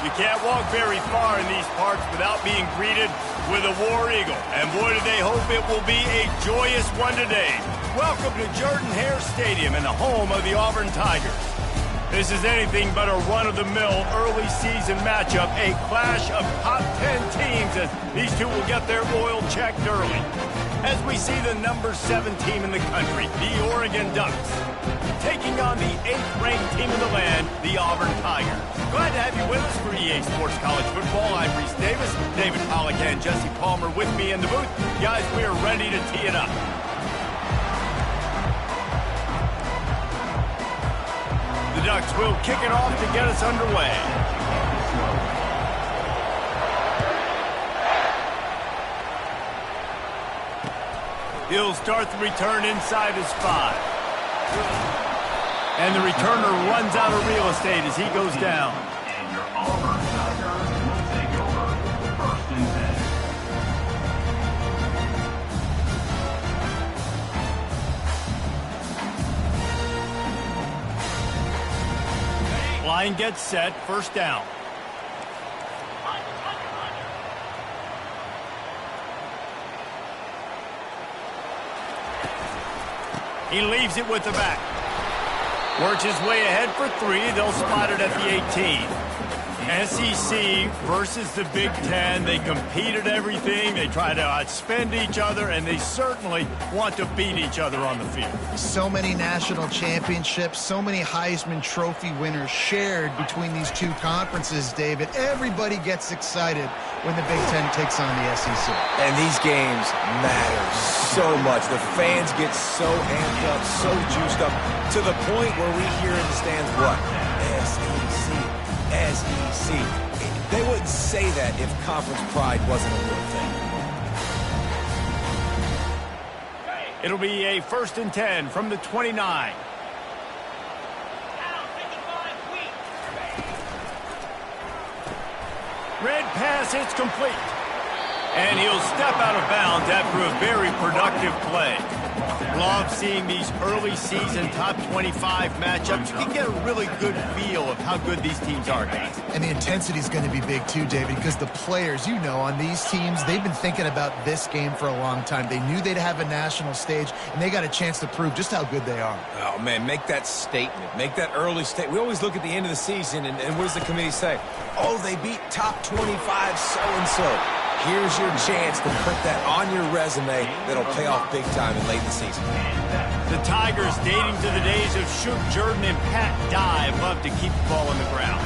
You can't walk very far in these parts without being greeted with a War Eagle. And boy, do they hope it will be a joyous one today. Welcome to Jordan-Hare Stadium and the home of the Auburn Tigers. This is anything but a run-of-the-mill early season matchup, a clash of top 10 teams as these two will get their oil checked early. As we see the number 7 team in the country, the Oregon Ducks, taking on the 8th-ranked team in the land, the Auburn Tigers. Glad to have you with us for EA Sports College Football. I'm Reese Davis, David Pollack and Jesse Palmer with me in the booth. Guys, we are ready to tee it up. The Ducks will kick it off to get us underway. He'll start the return inside his 5. And the returner runs out of real estate as he goes down. And your Auburn Tigers will take over first and 10. Line gets set, first down. He leaves it with the back. Works his way ahead for 3. They'll spot it at the 18. SEC versus the Big Ten. They compete at everything. They try to outspend each other, and they certainly want to beat each other on the field. So many national championships, so many Heisman Trophy winners shared between these two conferences, David. Everybody gets excited when the Big Ten takes on the SEC. And these games matter so much. The fans get so amped up, so juiced up, to the point where we hear in the stands, what? SEC. SEC. They wouldn't say that if conference pride wasn't a real thing. It'll be a first and 10 from the 29. Red pass, it's complete. And he'll step out of bounds after a very productive play. Love seeing these early season top 25 matchups. You can get a really good feel of how good these teams are, guys. And the intensity is going to be big too, David, because the players, you know, on these teams, they've been thinking about this game for a long time. They knew they'd have a national stage, and they got a chance to prove just how good they are. Oh, man, make that statement. Make that early statement. We always look at the end of the season, and what does the committee say? Oh, they beat top 25 so-and-so. Here's your chance to put that on your resume that'll pay off big time in late in the season. The Tigers, dating to the days of Shook Jordan and Pat Dye, love to keep the ball on the ground.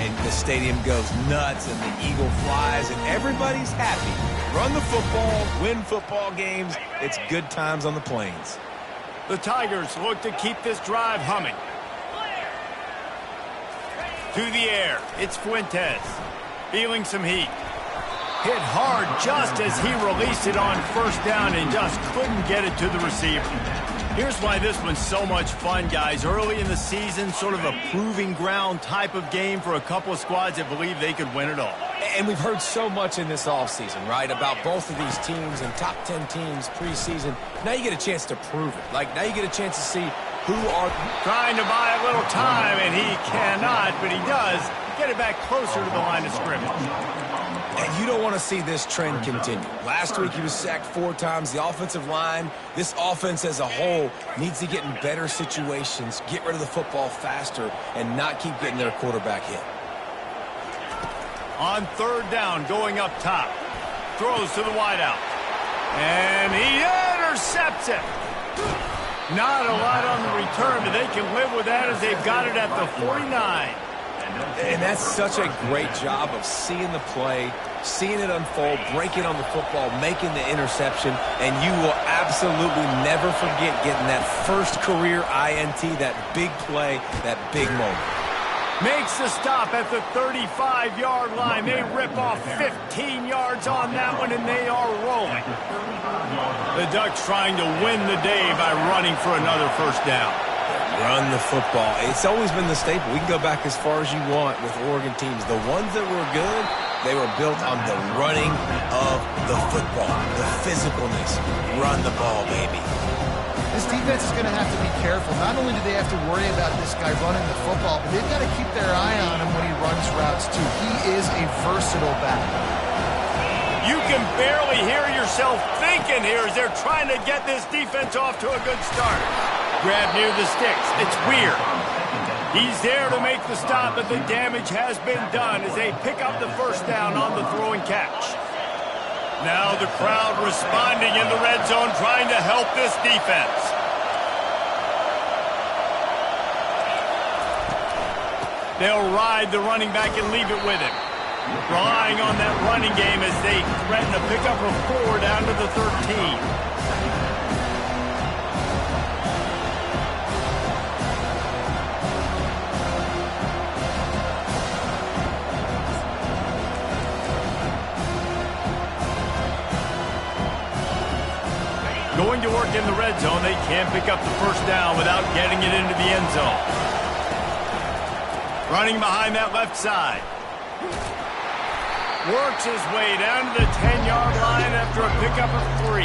And the stadium goes nuts, and the eagle flies, and everybody's happy. Run the football, win football games. It's good times on the plains. The Tigers look to keep this drive humming. To the air, it's Fuentes, feeling some heat. Hit hard just as he released it on first down and just couldn't get it to the receiver. Here's why this one's so much fun, guys. Early in the season, sort of a proving ground type of game for a couple of squads that believe they could win it all. And we've heard so much in this offseason, right, about both of these teams and top 10 teams preseason. Now you get a chance to prove it. Like, now you get a chance to see who are trying to buy a little time, and he cannot, but he does get it back closer to the line of scrimmage. And you don't want to see this trend continue. Last week he was sacked 4 times. The offensive line, this offense as a whole, needs to get in better situations, get rid of the football faster, and not keep getting their quarterback hit. On third down, going up top. Throws to the wideout. And he intercepts it. Not a lot on the return, but they can live with that as they've got it at the 49. And that's such a great job of seeing the play, seeing it unfold, breaking on the football, making the interception, and you will absolutely never forget getting that first career INT, that big play, that big moment. Makes the stop at the 35-yard line. They rip off 15 yards on that one, and they are rolling. The Ducks trying to win the day by running for another first down. Run the football. It's always been the staple. We can go back as far as you want with Oregon teams. The ones that were good, they were built on the running of the football, the physicalness. Run the ball, baby. This defense is going to have to be careful. Not only do they have to worry about this guy running the football, but they've got to keep their eye on him when he runs routes, too. He is a versatile back. You can barely hear yourself thinking here as they're trying to get this defense off to a good start. Grab near the sticks. It's weird. He's there to make the stop, but the damage has been done as they pick up the first down on the throw and catch. Now the crowd responding in the red zone, trying to help this defense. They'll ride the running back and leave it with him. Relying on that running game as they threaten to pick up a 4 down to the 13. Going to work in the red zone, they can't pick up the first down without getting it into the end zone. Running behind that left side. Works his way down to the 10-yard line after a pickup of 3.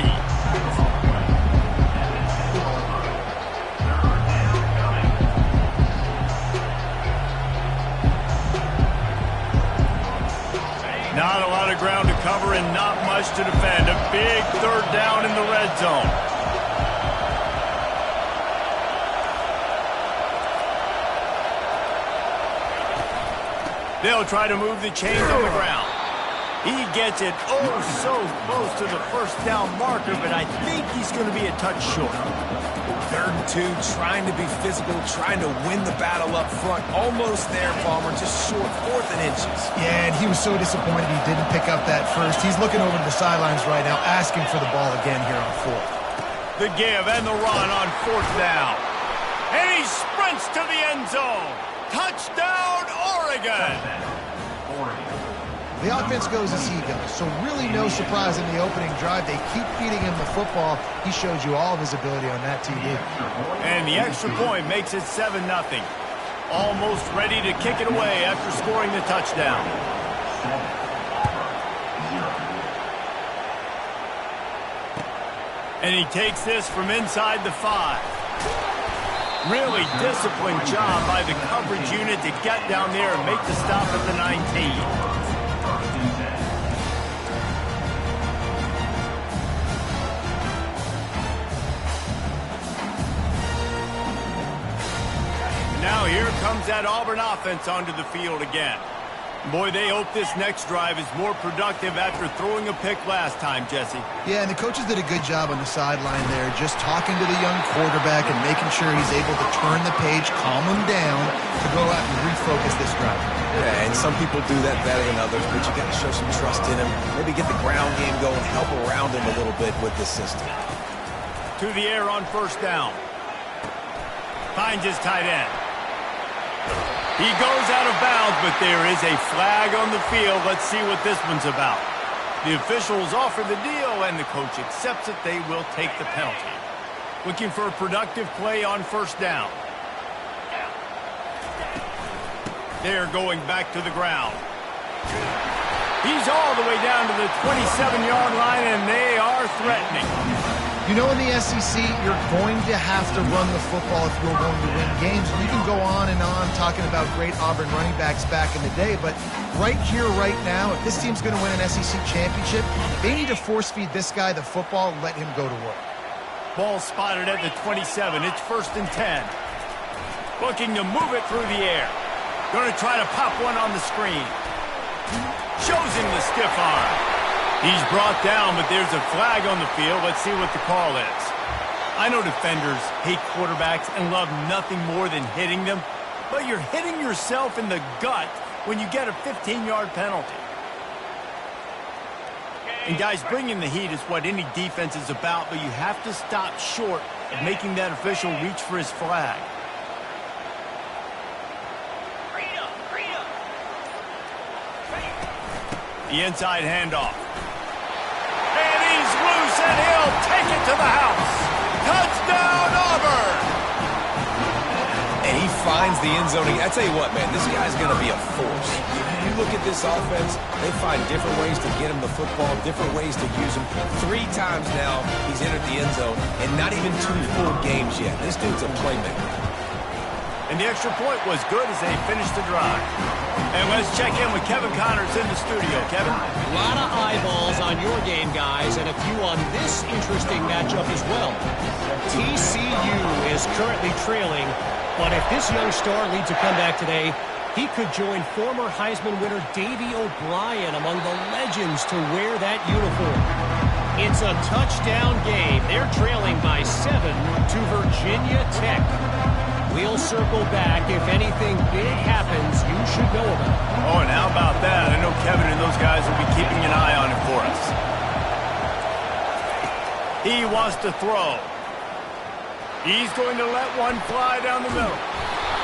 Not a lot of ground to cover and not much to defend. A big third down in the red zone. They'll try to move the chains on the ground. He gets it so close to the first down marker, but I think he's going to be a touch short. 3rd and 2, trying to be physical, trying to win the battle up front. Almost there, Palmer, just short, 4th and inches. Yeah, and he was so disappointed he didn't pick up that first. He's looking over to the sidelines right now, asking for the ball again here on 4th. The give and the run on 4th down. And he sprints to the end zone. Touchdown, Oregon! The offense goes as he goes, so really no surprise in the opening drive. They keep feeding him the football. He showed you all of his ability on that TD. And the extra point makes it 7-0. Almost ready to kick it away after scoring the touchdown. And he takes this from inside the 5. Really disciplined job by the coverage unit to get down there and make the stop at the 19. Now here comes that Auburn offense onto the field again. Boy, they hope this next drive is more productive after throwing a pick last time, Jesse. Yeah, and the coaches did a good job on the sideline there, just talking to the young quarterback and making sure he's able to turn the page, calm him down, to go out and refocus this drive. Yeah, and some people do that better than others, but you got to show some trust in him. Maybe get the ground game going, help around him a little bit with this system. To the air on first down. Finds his tight end. He goes out of bounds, but there is a flag on the field. Let's see what this one's about. The officials offer the deal, and the coach accepts it. They will take the penalty. Looking for a productive play on first down. They're going back to the ground. He's all the way down to the 27-yard line, and they are threatening. You know, in the SEC, you're going to have to run the football if you're going to win games. And you can go on and on talking about great Auburn running backs back in the day, but right here, right now, if this team's going to win an SEC championship, they need to force-feed this guy the football and let him go to work. Ball spotted at the 27. It's 1st and 10. Looking to move it through the air. Going to try to pop one on the screen. Shows him the stiff arm. He's brought down, but there's a flag on the field. Let's see what the call is. I know defenders hate quarterbacks and love nothing more than hitting them, but you're hitting yourself in the gut when you get a 15-yard penalty. And guys, bringing the heat is what any defense is about, but you have to stop short of making that official reach for his flag. The inside handoff. And he's loose, and he'll take it to the house. Touchdown, Auburn! And he finds the end zone. I tell you what, man, this guy's going to be a force. You look at this offense, they find different ways to get him the football, different ways to use him. 3 times now he's entered the end zone, and not even 2 full games yet. This dude's a playmaker. And the extra point was good as they finished the drive. And let's check in with Kevin Connors in the studio. Kevin? A lot of eyeballs on your game, guys, and a few on this interesting matchup as well. TCU is currently trailing, but if this young star leads a comeback today, he could join former Heisman winner Davey O'Brien among the legends to wear that uniform. It's a touchdown game. They're trailing by 7 to Virginia Tech. We'll circle back. If anything big happens, you should know about it. Oh, and how about that? I know Kevin and those guys will be keeping an eye on it for us. He wants to throw. He's going to let one fly down the middle.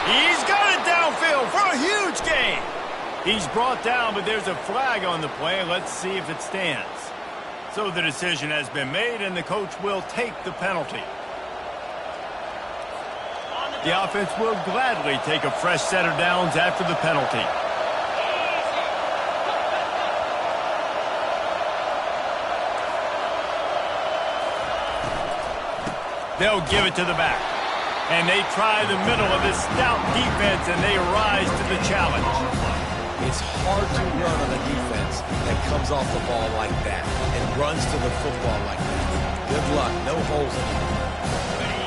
He's got it downfield for a huge gain. He's brought down, but there's a flag on the play. Let's see if it stands. So the decision has been made, and the coach will take the penalty. The offense will gladly take a fresh set of downs after the penalty. They'll give it to the back. And they try the middle of this stout defense, and they rise to the challenge. It's hard to run on a defense that comes off the ball like that and runs to the football like that. Good luck. No holes in it.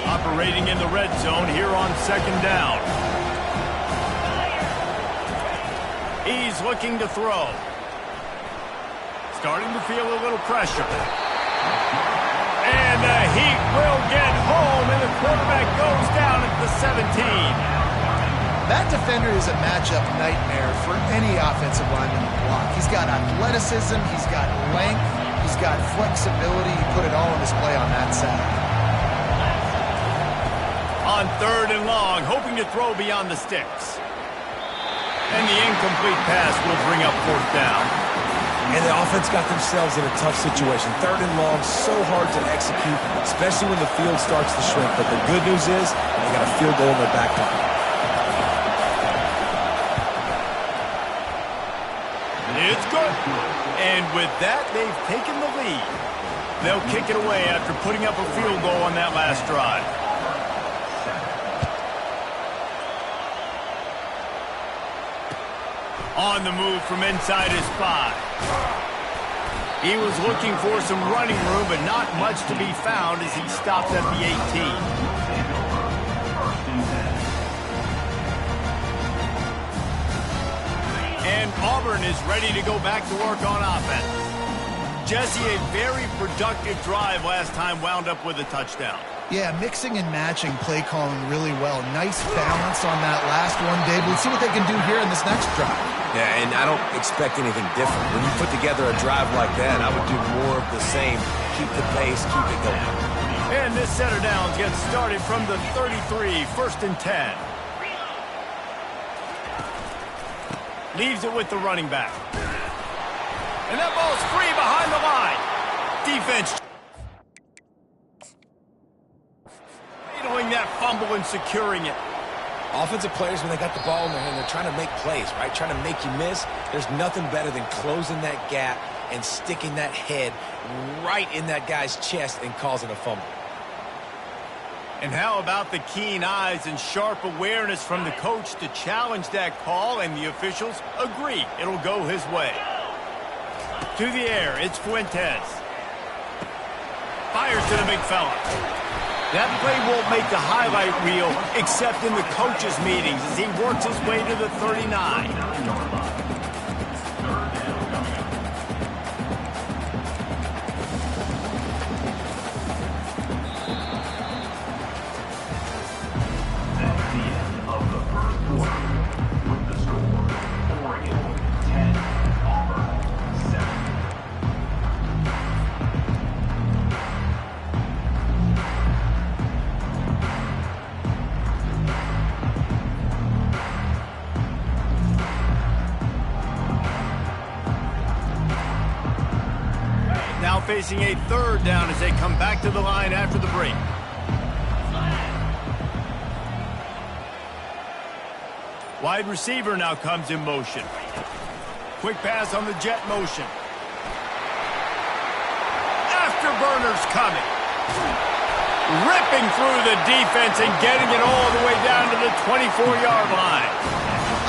Operating in the red zone here on second down. He's looking to throw. Starting to feel a little pressure. And the Heat will get home, and the quarterback goes down at the 17. That defender is a matchup nightmare for any offensive lineman to block. He's got athleticism, he's got length, he's got flexibility. He put it all on display on that side. On third and long, hoping to throw beyond the sticks. And the incomplete pass will bring up fourth down. And the offense got themselves in a tough situation. Third and long, so hard to execute, especially when the field starts to shrink. But the good news is they got a field goal in their back pocket. It's good. And with that, they've taken the lead. They'll kick it away after putting up a field goal on that last drive. On the move from inside his 5. He was looking for some running room, but not much to be found as he stops at the 18. And Auburn is ready to go back to work on offense. Jesse, a very productive drive last time wound up with a touchdown. Yeah, mixing and matching play calling really well. Nice balance on that last one, Dave. Let's see what they can do here in this next drive. Yeah, and I don't expect anything different. When you put together a drive like that, I would do more of the same. Keep the pace, keep it going. And this set of downs gets started from the 33, first and 10. Leaves it with the running back. And that ball's free behind the line. Defense handling that fumble and securing it. Offensive players, when they got the ball in their hand, they're trying to make plays, right? Trying to make you miss. There's nothing better than closing that gap and sticking that head right in that guy's chest and causing a fumble. And how about the keen eyes and sharp awareness from the coach to challenge that call, and the officials agree it'll go his way. To the air, it's Fuentes. Fires to the big fella. That play won't make the highlight reel except in the coaches' meetings as he works his way to the 39. Facing a third down as they come back to the line after the break. Wide receiver now comes in motion. Quick pass on the jet motion. Afterburners coming. Ripping through the defense and getting it all the way down to the 24-yard line.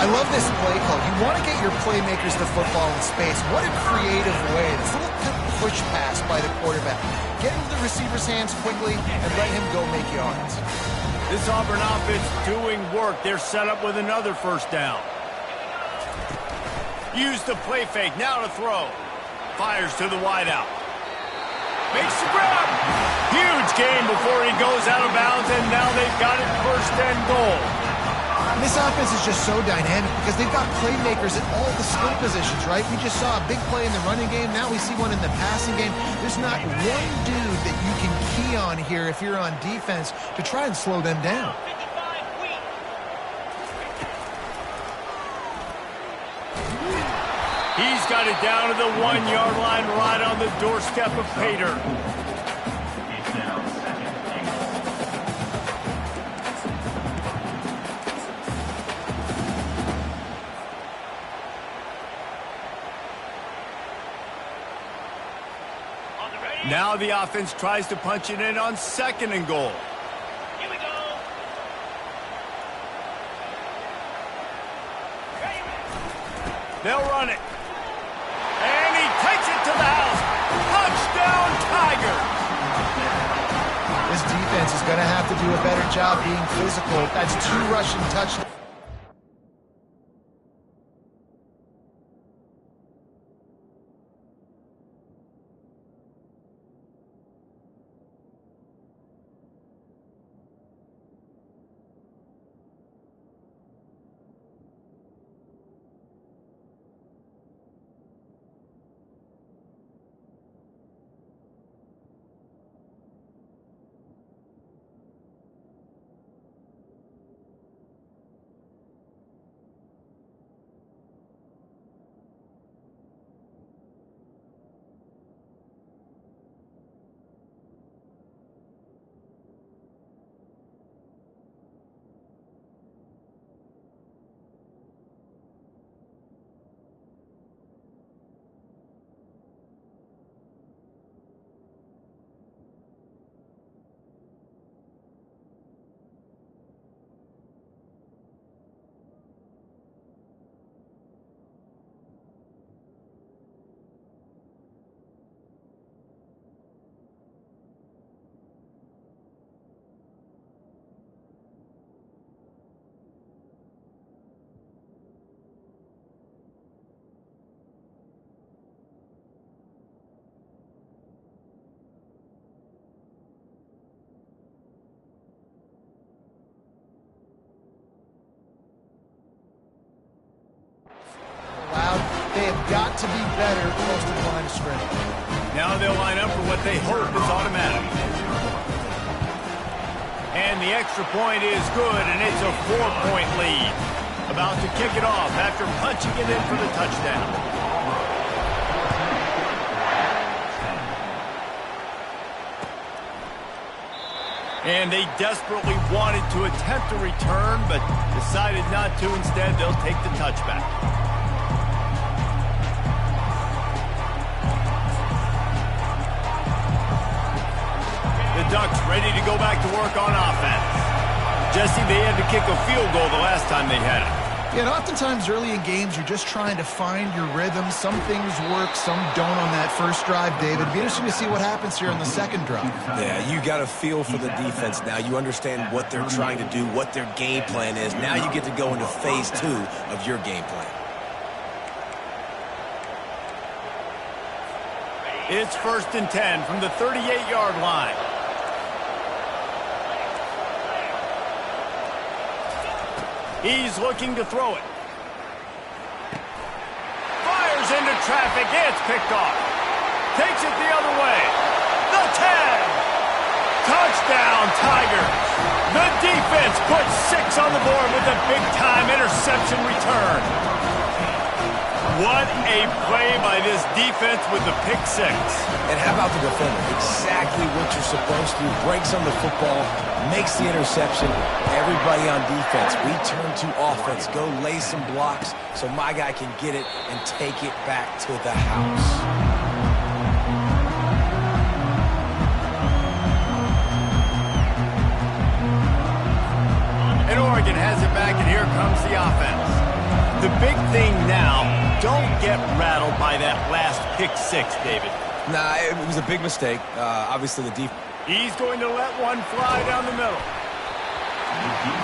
I love this play call. You want to get your playmakers the football in space. What a creative way. This little push pass by the quarterback. Get into the receiver's hands quickly and let him go make yards. This Auburn offense doing work. They're set up with another first down. Use the play fake. Now to throw. Fires to the wideout. Makes the grab. Huge gain before he goes out of bounds, and now they've got it first and goal. This offense is just so dynamic because they've got playmakers at all the skill positions, right? We just saw a big play in the running game. Now we see one in the passing game. There's not one dude that you can key on here if you're on defense to try and slow them down. He's got it down to the 1-yard line right on the doorstep of Pater. Now the offense tries to punch it in on 2nd and goal. Here we go. They'll run it. And he takes it to the house. Touchdown, Tigers! This defense is going to have to do a better job being physical. That's 2 rushing touchdowns. They have got to be better close to the line of scrimmage. Now they'll line up for what they hope is automatic. And the extra point is good, and it's a 4-point lead. About to kick it off after punching it in for the touchdown. And they desperately wanted to attempt a return, but decided not to. Instead, they'll take the touchback. The Ducks ready to go back to work on offense. Jesse, they had to kick a field goal the last time they had it. Yeah, and oftentimes early in games, you're just trying to find your rhythm. Some things work, some don't on that first drive, David. It'll be interesting to see what happens here on the second drive. Yeah, you got a feel for the defense now. You understand what they're trying to do, what their game plan is. Now you get to go into phase 2 of your game plan. It's 1st and 10 from the 38-yard line. He's looking to throw it. Fires into traffic. It's picked off. Takes it the other way. The 10. Touchdown, Tigers. The defense puts 6 on the board with a big-time interception return. What a play by this defense with the pick 6. And how about the defender? Exactly what you're supposed to. Breaks on the football, makes the interception. Everybody on defense, we turn to offense. Go lay some blocks so my guy can get it and take it back to the house. And Oregon has it back, and here comes the offense. The big thing now, don't get rattled by that last pick six, David. Nah, it was a big mistake. Obviously, the defense. He's going to let one fly down the middle.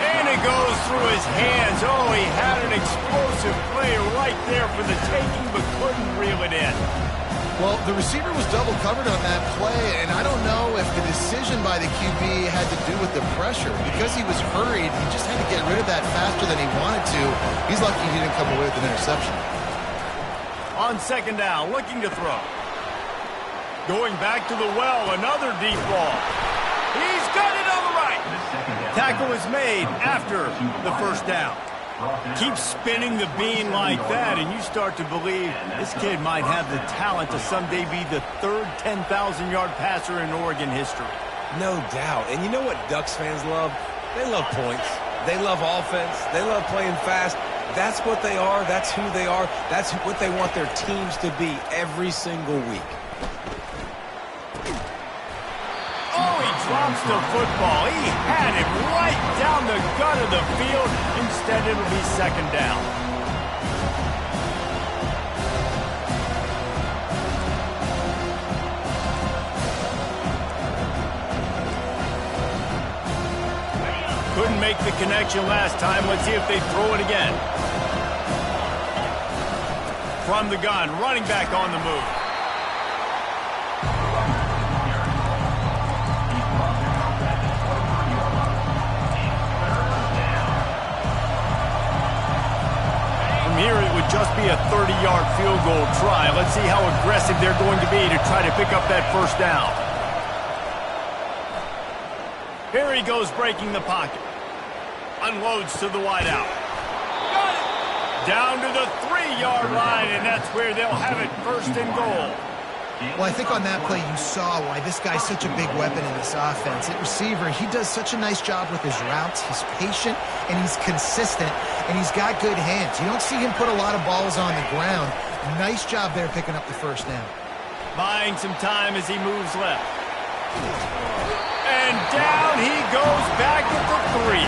And it goes through his hands. Oh, he had an explosive play right there for the taking, but couldn't reel it in. Well, the receiver was double covered on that play, and I don't know if the decision by the QB had to do with the pressure. Because he was hurried, he just had to get rid of that faster than he wanted to. He's lucky he didn't come away with an interception. On second down, looking to throw. Going back to the well, another deep ball. He's got it on the right. Tackle is made after the first down. Keep spinning the bean like that, and you start to believe this kid might have the talent to someday be the third 10,000-yard passer in Oregon history. No doubt. And you know what Ducks fans love? They love points. They love offense. They love playing fast. That's what they are. That's who they are. That's what they want their teams to be every single week. Oh, he drops the football. He had it right down the gut of the field. Instead, it'll be second down. Couldn't make the connection last time. Let's see if they throw it again. From the gun, running back on the move. Here it would just be a 30-yard field goal try. Let's see how aggressive they're going to be to try to pick up that first down. Here he goes breaking the pocket. Unloads to the wideout. Got it! Down to the 3-yard line, and that's where they'll have it first and goal. Well, I think on that play you saw why this guy's such a big weapon in this offense. At receiver, he does such a nice job with his routes. He's patient, and he's consistent, and he's got good hands. You don't see him put a lot of balls on the ground. Nice job there picking up the first down. Buying some time as he moves left. And down he goes back at the 3.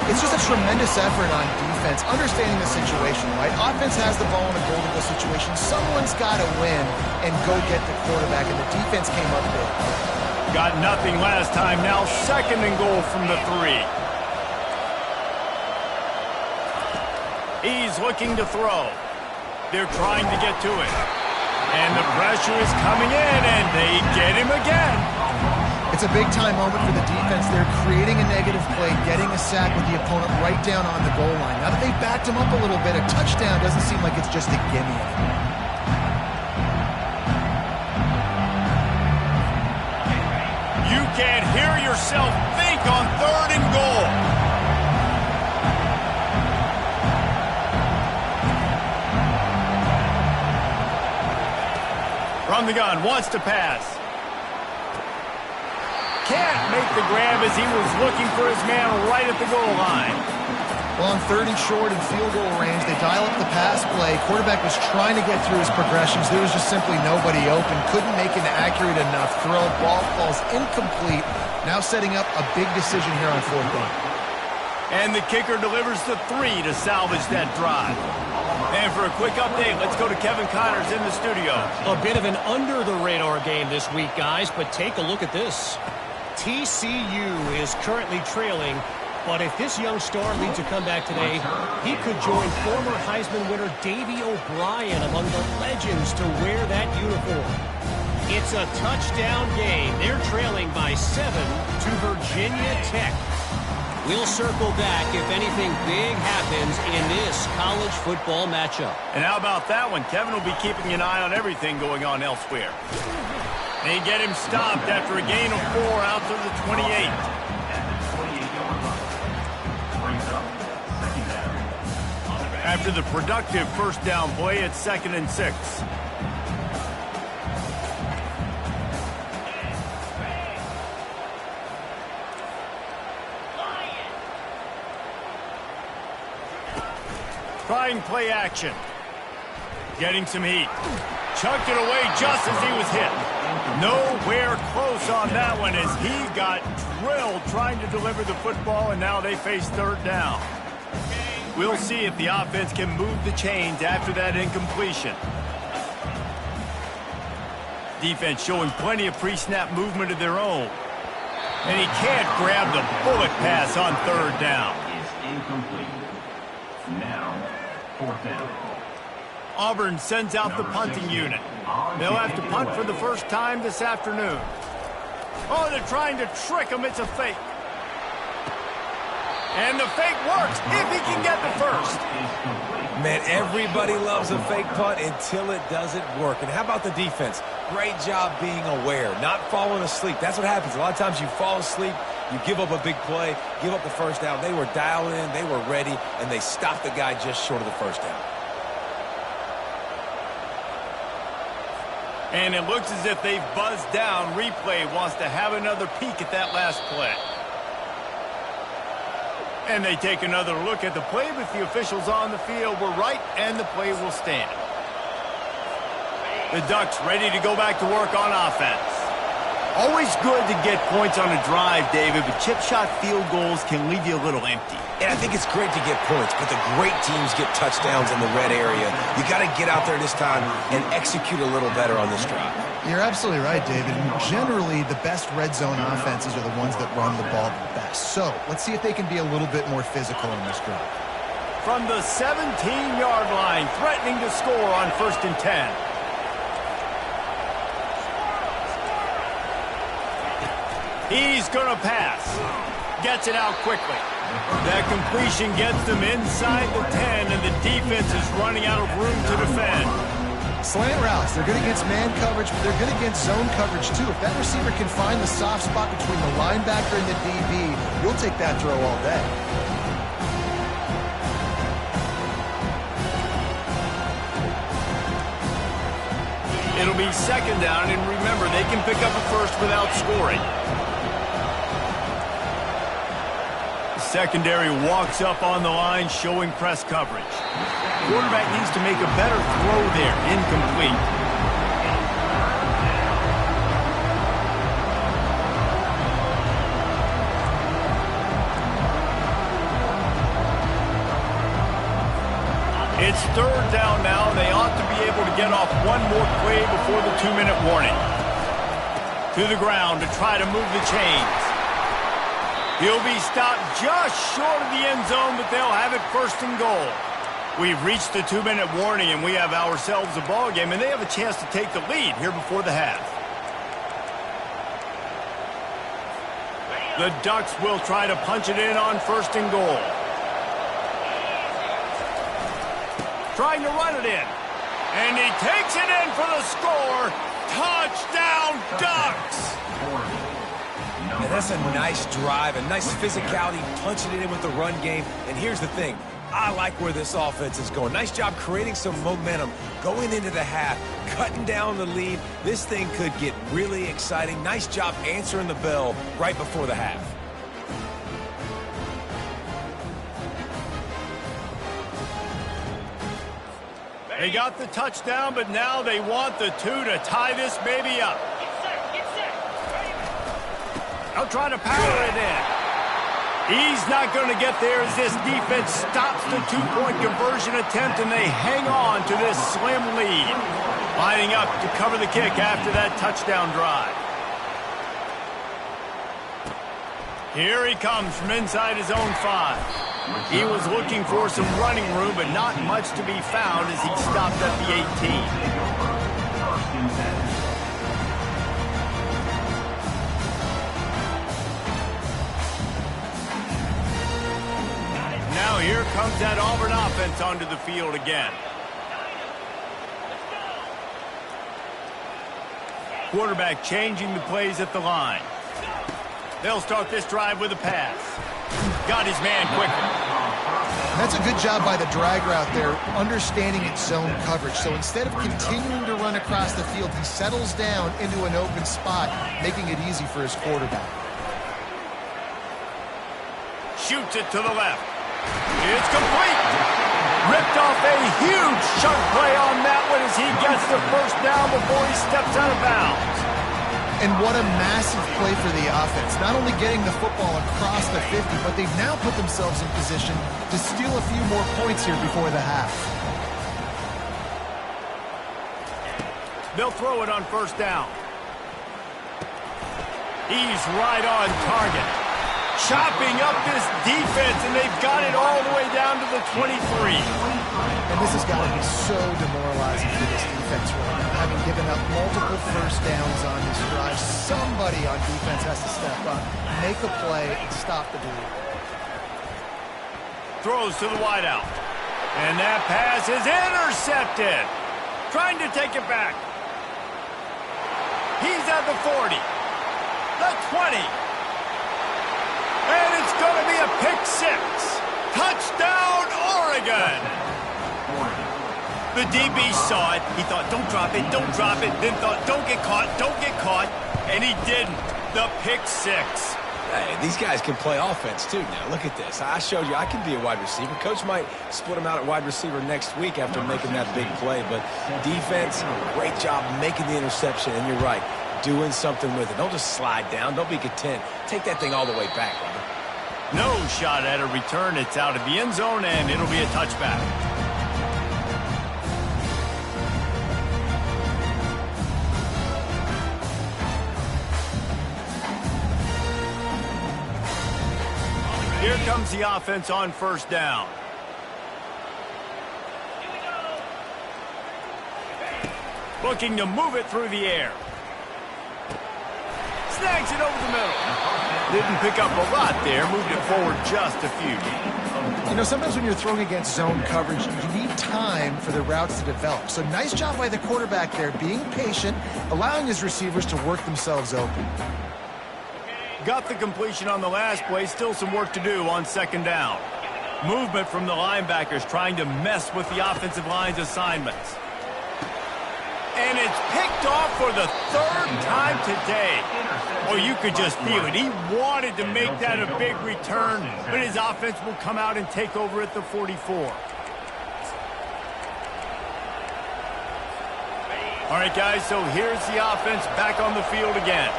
It's just a tremendous effort on defense, understanding the situation, right? Offense has the ball in a goal-to-goal situation. Someone's got to win and go get the quarterback, and the defense came up big. Got nothing last time. Now second and goal from the 3. He's looking to throw. They're trying to get to it. And the pressure is coming in, and they get him again. It's a big-time moment for the defense. They're creating a negative play, getting a sack with the opponent right down on the goal line. Now that they've backed him up a little bit, a touchdown doesn't seem like it's just a gimme anymore. You can't hear yourself think on third and goal. From the gun, wants to pass. Can't make the grab as he was looking for his man right at the goal line. Well, on third and short and field goal range, they dial up the pass play. Quarterback was trying to get through his progressions. There was just simply nobody open. Couldn't make an accurate enough throw. Ball falls incomplete. Now setting up a big decision here on fourth down. And the kicker delivers the 3 to salvage that drive. And for a quick update, let's go to Kevin Connors in the studio. A bit of an under-the-radar game this week, guys, but take a look at this. TCU is currently trailing, but if this young star leads a comeback today, he could join former Heisman winner Davey O'Brien among the legends to wear that uniform. It's a touchdown game. They're trailing by 7 to Virginia Tech. We'll circle back if anything big happens in this college football matchup. And how about that one? Kevin will be keeping an eye on everything going on elsewhere. They get him stopped after a gain of 4 out to the 28. After the productive first down play, it's 2nd and 6. Trying play action. Getting some heat. Chucked it away just as he was hit. Nowhere close on that one as he got drilled trying to deliver the football, and now they face third down. We'll see if the offense can move the chains after that incompletion. Defense showing plenty of pre-snap movement of their own. And he can't grab the bullet pass on third down. Is incomplete. Now, fourth down. Auburn sends out the punting unit. They'll have to punt for the first time this afternoon. Oh, they're trying to trick him. It's a fake. And the fake works if he can get the first. Man, everybody loves a fake punt until it doesn't work. And how about the defense? Great job being aware, not falling asleep. That's what happens. A lot of times you fall asleep, you give up a big play, give up the first down. They were dialed in, they were ready, and they stopped the guy just short of the first down. And it looks as if they've buzzed down. Replay wants to have another peek at that last play. And they take another look at the play, but the officials on the field were right, and the play will stand. The Ducks ready to go back to work on offense. Always good to get points on a drive, David, but chip shot field goals can leave you a little empty. And I think it's great to get points, but the great teams get touchdowns in the red area. You got to get out there this time and execute a little better on this drive. You're absolutely right, David. Generally, the best red zone offenses are the ones that run the ball the best. So let's see if they can be a little bit more physical in this drive. From the 17-yard line, threatening to score on 1st and 10. He's going to pass. Gets it out quickly. That completion gets them inside the 10, and the defense is running out of room to defend. Slant routes, they're good against man coverage, but they're good against zone coverage too. If that receiver can find the soft spot between the linebacker and the DB, you'll take that throw all day. It'll be 2nd down, and remember, they can pick up a first without scoring. The secondary walks up on the line, showing press coverage. Quarterback needs to make a better throw there. Incomplete. It's 3rd down now. They ought to be able to get off one more play before the 2-minute warning. To the ground to try to move the chains. He'll be stopped just short of the end zone, but they'll have it 1st and goal. We've reached the 2-minute warning, and we have ourselves a ball game, and they have a chance to take the lead here before the half. The Ducks will try to punch it in on 1st and goal. Trying to run it in. And he takes it in for the score. Touchdown, Ducks! And that's a nice drive, a nice physicality, punching it in with the run game. And here's the thing. I like where this offense is going. Nice job creating some momentum, going into the half, cutting down the lead. This thing could get really exciting. Nice job answering the bell right before the half. They got the touchdown, but now they want the 2 to tie this baby up. They'll try to power it in. He's not going to get there as this defense stops the 2-point conversion attempt, and they hang on to this slim lead. Lining up to cover the kick after that touchdown drive. Here he comes from inside his own 5. He was looking for some running room, but not much to be found as he stopped at the 18. Now here comes that Auburn offense onto the field again. Quarterback changing the plays at the line. They'll start this drive with a pass. Got his man quickly. That's a good job by the drag route there, understanding its zone coverage. So instead of continuing to run across the field, he settles down into an open spot, making it easy for his quarterback. Shoots it to the left. It's complete. Ripped off a huge chunk play on that one as he gets the 1st down before he steps out of bounds. And what a massive play for the offense. Not only getting the football across the 50, but they've now put themselves in position to steal a few more points here before the half. They'll throw it on first down. He's right on target. Chopping up this defense, and they've got it all the way down to the 23. And this has got to be so demoralizing for this defense right now, having given up multiple first downs on this drive. Somebody on defense has to step up, make a play, and stop the bleed. Throws to the wideout. And that pass is intercepted. Trying to take it back. He's at the 40. The 20. And it's going to be a pick six. Touchdown, Oregon. The DB saw it. He thought, don't drop it, don't drop it. Then thought, don't get caught, don't get caught. And he didn't. The pick six. Hey, these guys can play offense, too, now. Look at this. I showed you I can be a wide receiver. Coach might split him out at wide receiver next week after making that big play. But defense, great job making the interception. And you're right, doing something with it. Don't just slide down. Don't be content. Take that thing all the way back, brother. No shot at a return. It's out of the end zone, and it'll be a touchback. Here comes the offense on first down. Looking to move it through the air. Snags it over the middle. Didn't pick up a lot there. Moved it forward just a few. You know, sometimes when you're throwing against zone coverage, you need time for the routes to develop. So nice job by the quarterback there, being patient, allowing his receivers to work themselves open. Got the completion on the last play. Still some work to do on second down. Movement from the linebackers trying to mess with the offensive line's assignments. And it's picked off for the third time today. Or you could just feel it. He wanted to make that a big return, but his offense will come out and take over at the 44. All right, guys, so here's the offense back on the field again.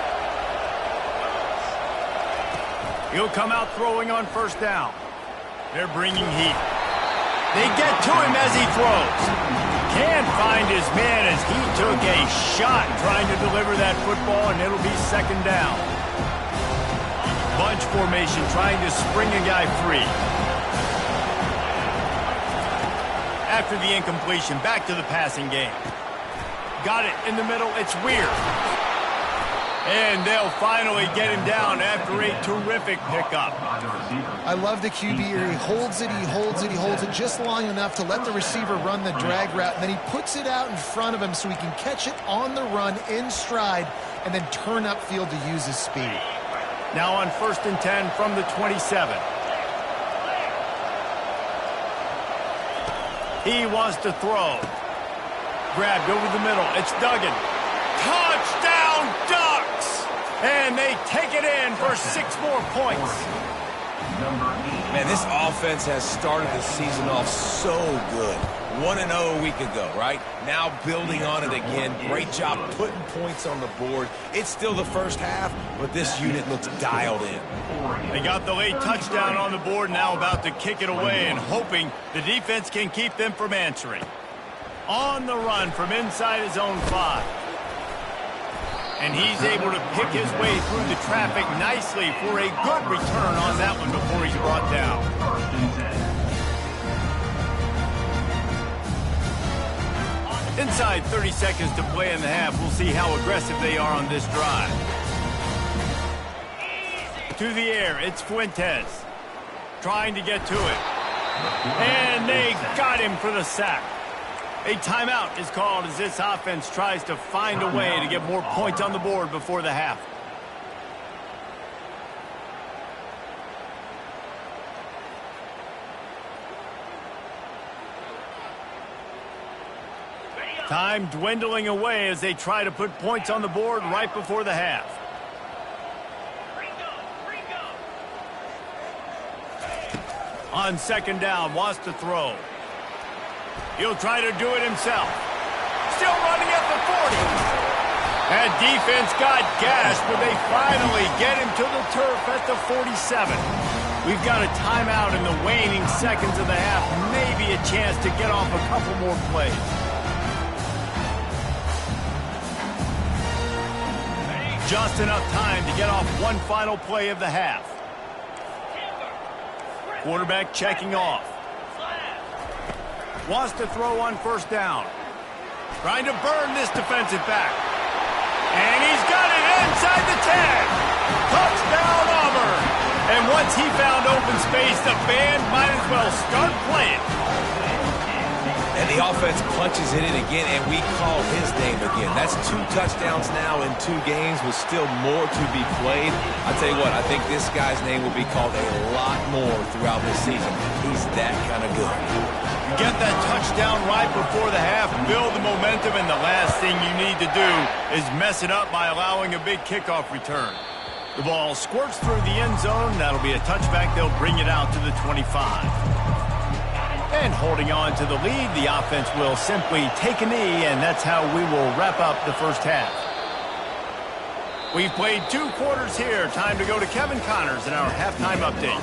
He'll come out throwing on first down. They're bringing heat. They get to him as he throws. Can't find his man as he took a shot trying to deliver that football, and it'll be second down. Bunch formation trying to spring a guy free. After the incompletion, back to the passing game. Got it in the middle. It's Weir. And they'll finally get him down after a terrific pickup. I love the QB here. He holds it, he holds it, he holds it just long enough to let the receiver run the drag route, and then he puts it out in front of him so he can catch it on the run in stride and then turn upfield to use his speed. Now on 1st and 10 from the 27. He wants to throw. Grabbed over the middle. It's Duggan. Touchdown, Ducks! And they take it in for 6 more points. Man, this offense has started the season off so good. 1-0 a week ago, right? Now building on it again. Great job putting points on the board. It's still the first half, but this unit looks dialed in. They got the late touchdown on the board, now about to kick it away and hoping the defense can keep them from answering. On the run from inside his own 5. And he's able to pick his way through the traffic nicely for a good return on that one before he's brought down. Inside 30 seconds to play in the half. We'll see how aggressive they are on this drive. To the air, it's Fuentes. Trying to get to it. And they got him for the sack. A timeout is called as this offense tries to find a way to get more points on the board before the half. Time dwindling away as they try to put points on the board right before the half. On second down, wants to throw. He'll try to do it himself. Still running at the 40. That defense got gashed, but they finally get him to the turf at the 47. We've got a timeout in the waning seconds of the half. Maybe a chance to get off a couple more plays. Just enough time to get off one final play of the half. Quarterback checking off. Wants to throw on first down. Trying to burn this defensive back. And he's got it inside the 10. Touchdown, Auburn. And once he found open space, the band might as well start playing. And the offense punches it in again, and we call his name again. That's 2 touchdowns now in 2 games with still more to be played. I'll tell you what, I think this guy's name will be called a lot more throughout this season. He's that kind of good. Get that touchdown right before the half, build the momentum, and the last thing you need to do is mess it up by allowing a big kickoff return. The ball squirts through the end zone. That'll be a touchback. They'll bring it out to the 25. And holding on to the lead, the offense will simply take a knee, and that's how we will wrap up the first half. We've played 2 quarters here. Time to go to Kevin Connors in our halftime update.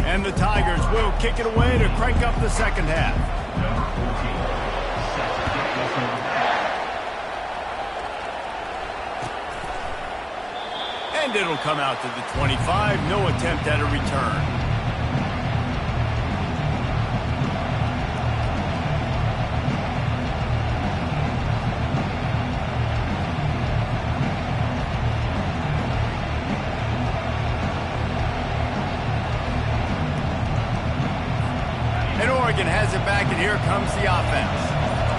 And the Tigers will kick it away to crank up the second half. And it'll come out to the 25. No attempt at a return. Oregon has it back, and here comes the offense.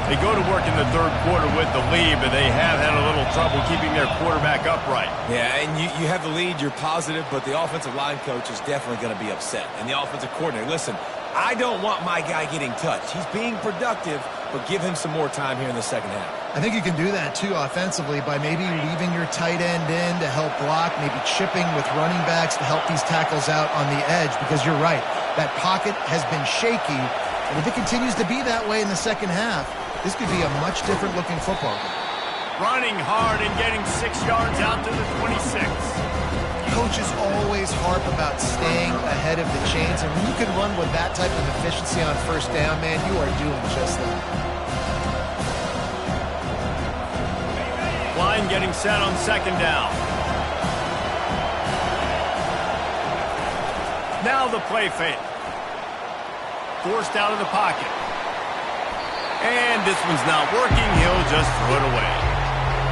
They go to work in the third quarter with the lead, but they have had a little trouble keeping their quarterback upright. Yeah, and you have the lead, you're positive, but the offensive line coach is definitely going to be upset. And the offensive coordinator, listen, I don't want my guy getting touched. He's being productive, but give him some more time here in the second half. I think you can do that, too, offensively, by maybe leaving your tight end in to help block, maybe chipping with running backs to help these tackles out on the edge, because you're right. That pocket has been shaky, and if it continues to be that way in the second half, this could be a much different-looking football game. Running hard and getting 6 yards out to the 26. Coaches always harp about staying ahead of the chains, and when you can run with that type of efficiency on first down, man, you are doing just that. Line getting set on second down. Now the play fake. Forced out of the pocket. And this one's not working. He'll just throw it away.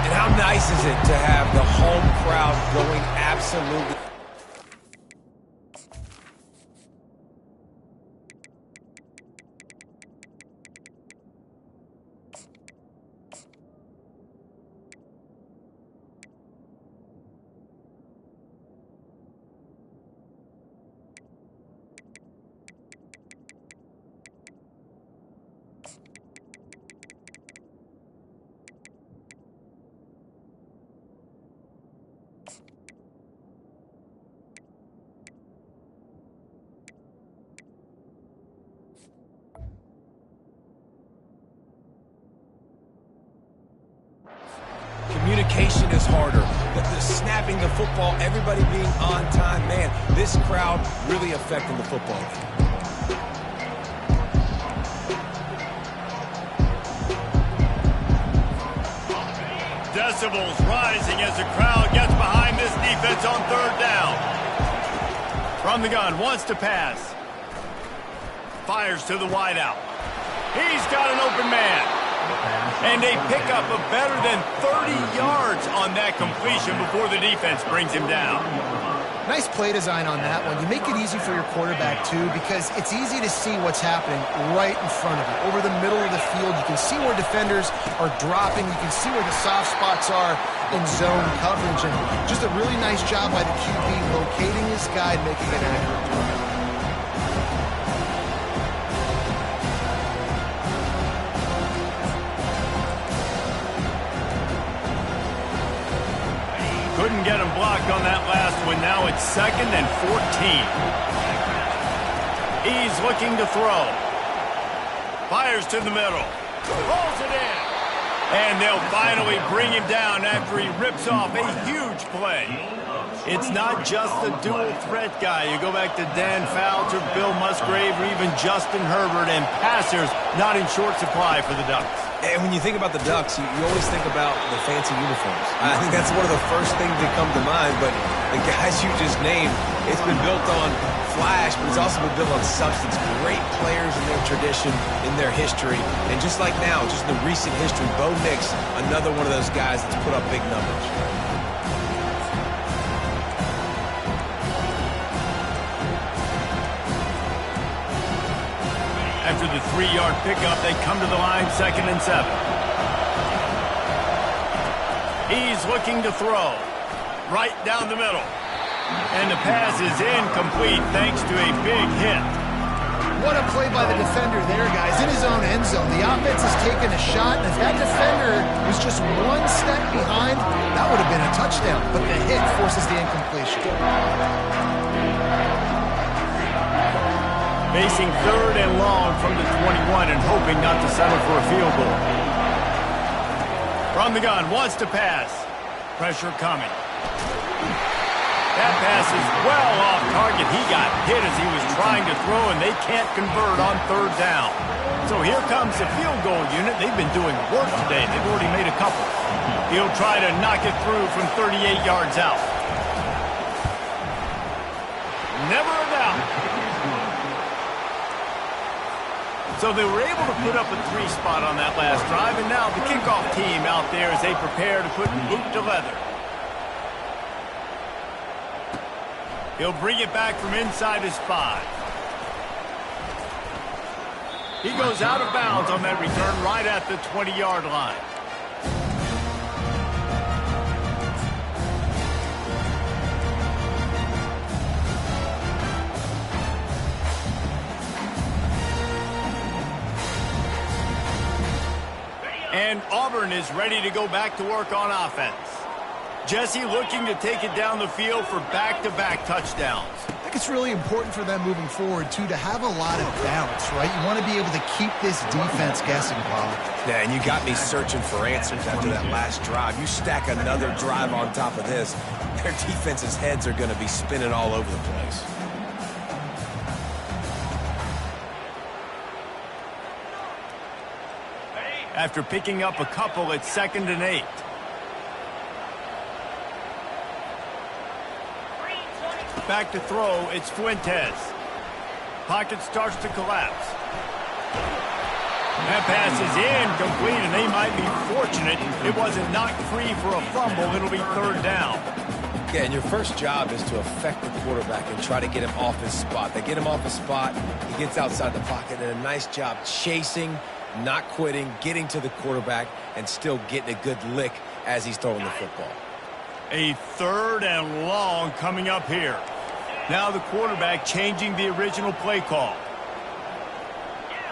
And how nice is it to have the home crowd going absolutely... Communication is harder. The snapping the football, everybody being on time. Man, this crowd really affecting the football game. Decibels rising as the crowd gets behind this defense on third down. From the gun, wants to pass. Fires to the wideout. He's got an open man. And they pick up a better than 30 yards on that completion before the defense brings him down. Nice play design on that one. You make it easy for your quarterback, too, because it's easy to see what's happening right in front of you. Over the middle of the field, you can see where defenders are dropping. You can see where the soft spots are in zone coverage. And just a really nice job by the QB locating his guy and making an accurate throw. Couldn't get him blocked on that last one. Now it's 2nd and 14. He's looking to throw. Fires to the middle. Rolls it in. And they'll finally bring him down after he rips off a huge play. It's not just the dual threat guy. You go back to Dan Fouts or Bill Musgrave or even Justin Herbert, and passers not in short supply for the Ducks. And when you think about the Ducks, you always think about the fancy uniforms. I think that's one of the first things that come to mind, but the guys you just named, it's been built on flash, but it's also been built on substance. Great players in their tradition, in their history, and just like now, just in the recent history, Bo Nix, another one of those guys that's put up big numbers. After the 3-yard pickup, they come to the line, 2nd and 7. He's looking to throw. Right down the middle. And the pass is incomplete thanks to a big hit. What a play by the defender there, guys. In his own end zone, the offense has taken a shot, and if that defender was just one step behind, that would have been a touchdown. But the hit forces the incompletion. Facing 3rd and long from the 21 and hoping not to settle for a field goal. From the gun, wants to pass. Pressure coming. That pass is well off target. He got hit as he was trying to throw, and they can't convert on 3rd down. So here comes the field goal unit. They've been doing work today. They've already made a couple. He'll try to knock it through from 38 yards out. Never a doubt. So they were able to put up a 3 spot on that last drive, and now the kickoff team out there as they prepare to put boot to leather. He'll bring it back from inside his 5. He goes out of bounds on that return right at the 20-yard line. And Auburn is ready to go back to work on offense. Jesse looking to take it down the field for back-to-back touchdowns. I think it's really important for them moving forward, too, to have a lot of balance, right? You want to be able to keep this defense guessing, Bob. Yeah, and you got me searching for answers after that last drive. You stack another drive on top of this, their defense's heads are going to be spinning all over the place. After picking up a couple, it's 2nd and 8. Back to throw, it's Fuentes. Pocket starts to collapse. That pass is incomplete, and they might be fortunate it wasn't knocked free for a fumble. It'll be 3rd down. Yeah, and your first job is to affect the quarterback and try to get him off his spot. They get him off his spot, he gets outside the pocket, and a nice job chasing, not quitting, getting to the quarterback, and still getting a good lick as he's throwing the football. A 3rd and long coming up here. Now the quarterback changing the original play call.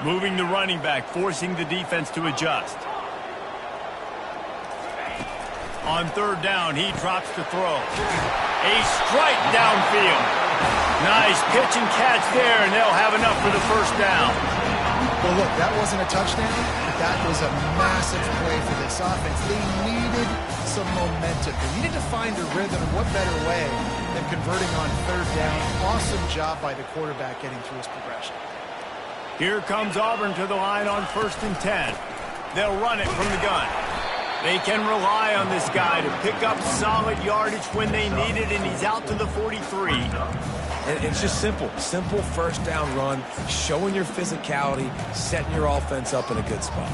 Moving the running back, forcing the defense to adjust. On 3rd down, he drops to throw. A strike downfield. Nice pitch and catch there, and they'll have enough for the 1st down. Well, look, that wasn't a touchdown, but that was a massive play for this offense. They needed some momentum. They needed to find a rhythm, and what better way than converting on 3rd down. Awesome job by the quarterback getting through his progression. Here comes Auburn to the line on 1st and 10. They'll run it from the gun. They can rely on this guy to pick up solid yardage when they need it, and he's out to the 43. And it's just simple. Simple 1st down run, showing your physicality, setting your offense up in a good spot.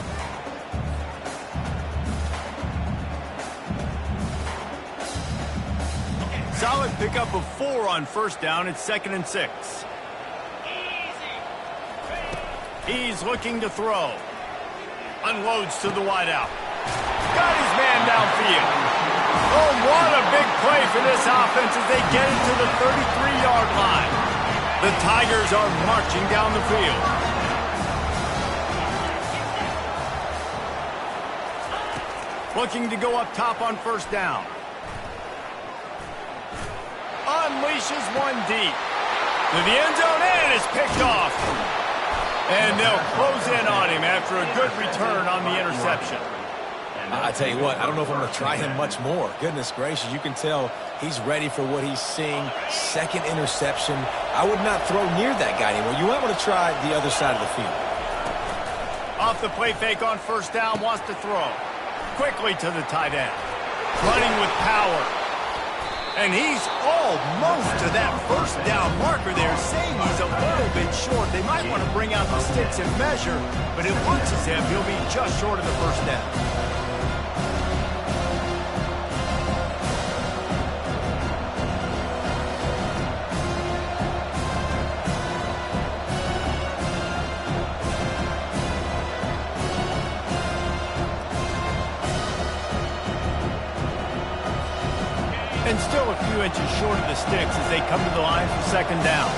Solid pickup of 4 on 1st down. It's 2nd and 6. He's looking to throw. Unloads to the wideout. Got his man downfield. Oh, what a big play for this offense as they get it to the 33-yard line. The Tigers are marching down the field. Looking to go up top on 1st down. Unleashes one deep. To the end zone, and it's picked off. And they'll close in on him after after a good return on the interception. I tell you what, I don't know if I'm going to try him much more. Goodness gracious, you can tell he's ready for what he's seeing. Second interception. I would not throw near that guy anymore. You might want to try the other side of the field. Off the play fake on first down, wants to throw. Quickly to the tight end. Running with power. And he's almost to that first down marker there, saying he's a little bit short. They might want to bring out the sticks and measure, but it looks as if he'll be just short of the first down. And still a few inches short of the sticks as they come to the line for second down.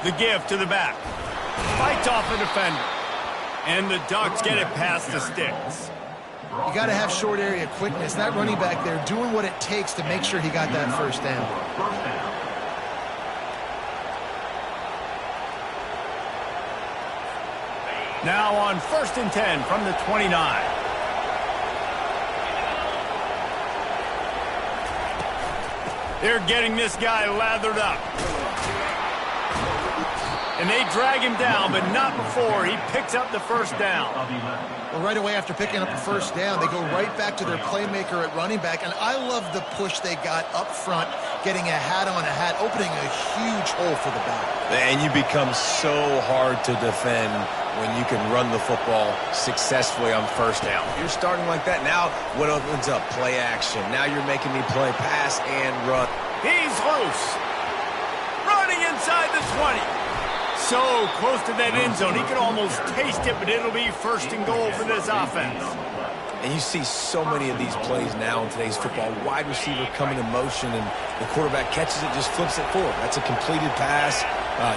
The give to the back. Fights off a defender. And the Ducks get it past the sticks. You got to have short area quickness. That running back there doing what it takes to make sure he got that first down. Now on 1st and 10 from the 29. They're getting this guy lathered up. And they drag him down, but not before he picks up the first down. Well, right away after picking up the first down, they go right back to their playmaker at running back. And I love the push they got up front, getting a hat on a hat, opening a huge hole for the back. And you become so hard to defend when you can run the football successfully on first down. You're starting like that. Now what opens up? Play action. Now you're making me play pass and run. He's loose. Running inside the 20. So close to that end zone. He could almost taste it, but it'll be first and goal for this offense. And you see so many of these plays now in today's football. Wide receiver coming in motion, and the quarterback catches it, just flips it forward. That's a completed pass.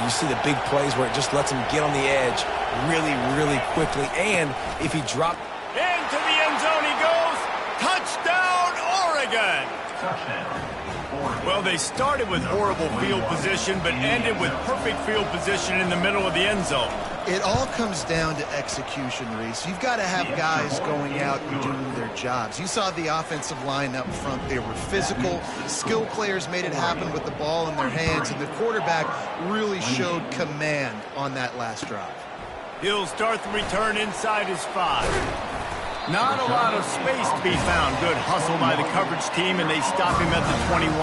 You see the big plays where it just lets him get on the edge really, really quickly. And if he dropped... Into the end zone he goes. Touchdown, Oregon. Well, they started with horrible field position, but ended with perfect field position in the middle of the end zone. It all comes down to execution, Reese. You've got to have guys going out and doing their jobs. You saw the offensive line up front. They were physical. Skill players made it happen with the ball in their hands, and the quarterback really showed command on that last drive. He'll start the return inside his 5. Not a lot of space to be found. Good hustle by the coverage team, and they stop him at the 21.